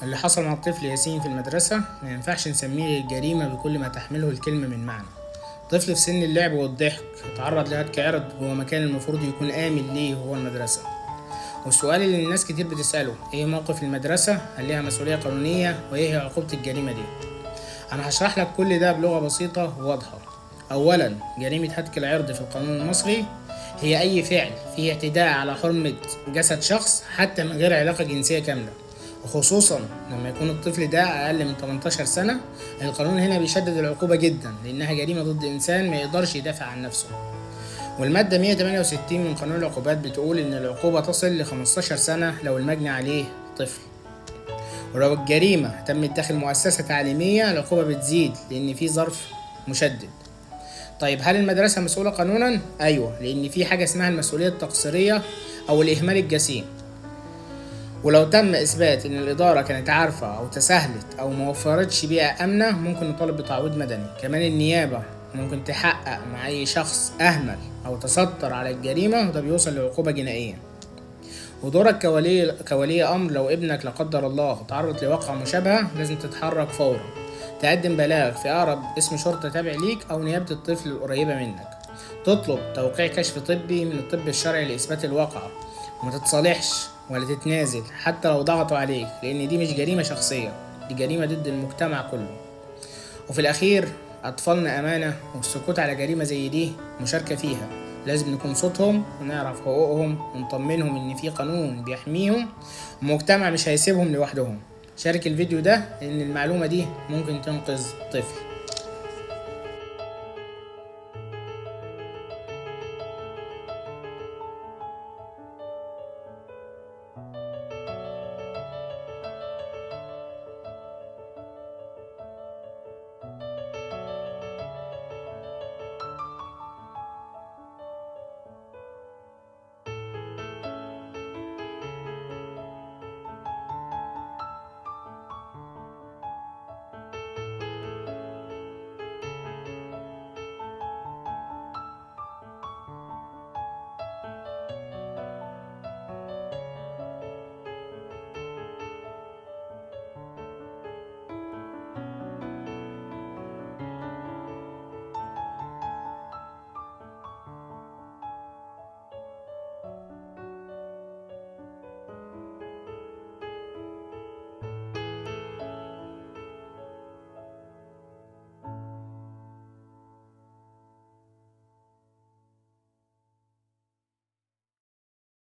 اللي حصل مع الطفل ياسين في المدرسة ما ينفعش نسميه جريمة بكل ما تحمله الكلمة من معنى. طفل في سن اللعب والضحك اتعرض لهتك عرض جوه مكان المفروض يكون آمن ليه وهو المدرسة. والسؤال اللي الناس كتير بتسأله، ايه موقف المدرسة؟ هل ليها مسؤولية قانونية؟ وايه هي عقوبة الجريمة دي؟ انا هشرح لك كل ده بلغة بسيطة وواضحة. اولا، جريمة هتك العرض في القانون المصري هي اي فعل فيه اعتداء على حرمة جسد شخص حتى من غير علاقة جنسية كاملة، وخصوصا لما يكون الطفل ده اقل من 18 سنة. القانون هنا بيشدد العقوبة جدا لانها جريمة ضد انسان ما يقدرش يدافع عن نفسه. والمادة 168 من قانون العقوبات بتقول إن العقوبة تصل ل 15 سنة لو المجني عليه طفل. ولو الجريمة تمت داخل مؤسسة تعليمية العقوبة بتزيد لأن في ظرف مشدد. طيب، هل المدرسة مسؤولة قانونا؟ أيوة، لأن في حاجة اسمها المسؤولية التقصيرية أو الإهمال الجسيم. ولو تم إثبات إن الإدارة كانت عارفة أو تساهلت أو موفرتش بيئة آمنة ممكن نطالب بتعويض مدني. كمان النيابة ممكن تحقق مع أي شخص أهمل أو تستر على الجريمة، وده بيوصل لعقوبة جنائية. ودورك كولي أمر، لو ابنك لا قدر الله تعرض لواقعة مشابهة لازم تتحرك فورا، تقدم بلاغ في أقرب اسم شرطة تابع ليك أو نيابة الطفل القريبة منك، تطلب توقيع كشف طبي من الطب الشرعي لإثبات الواقعة، وما تتصالحش ولا تتنازل حتى لو ضغطوا عليك، لأن دي مش جريمة شخصية، دي جريمة ضد المجتمع كله. وفي الأخير، أطفالنا أمانة، والسكوت على جريمة زي دي مشاركة فيها. لازم نكون صوتهم ونعرف حقوقهم ونطمنهم إن في قانون بيحميهم ومجتمع مش هيسيبهم لوحدهم. شارك الفيديو ده لأن المعلومة دي ممكن تنقذ طفل.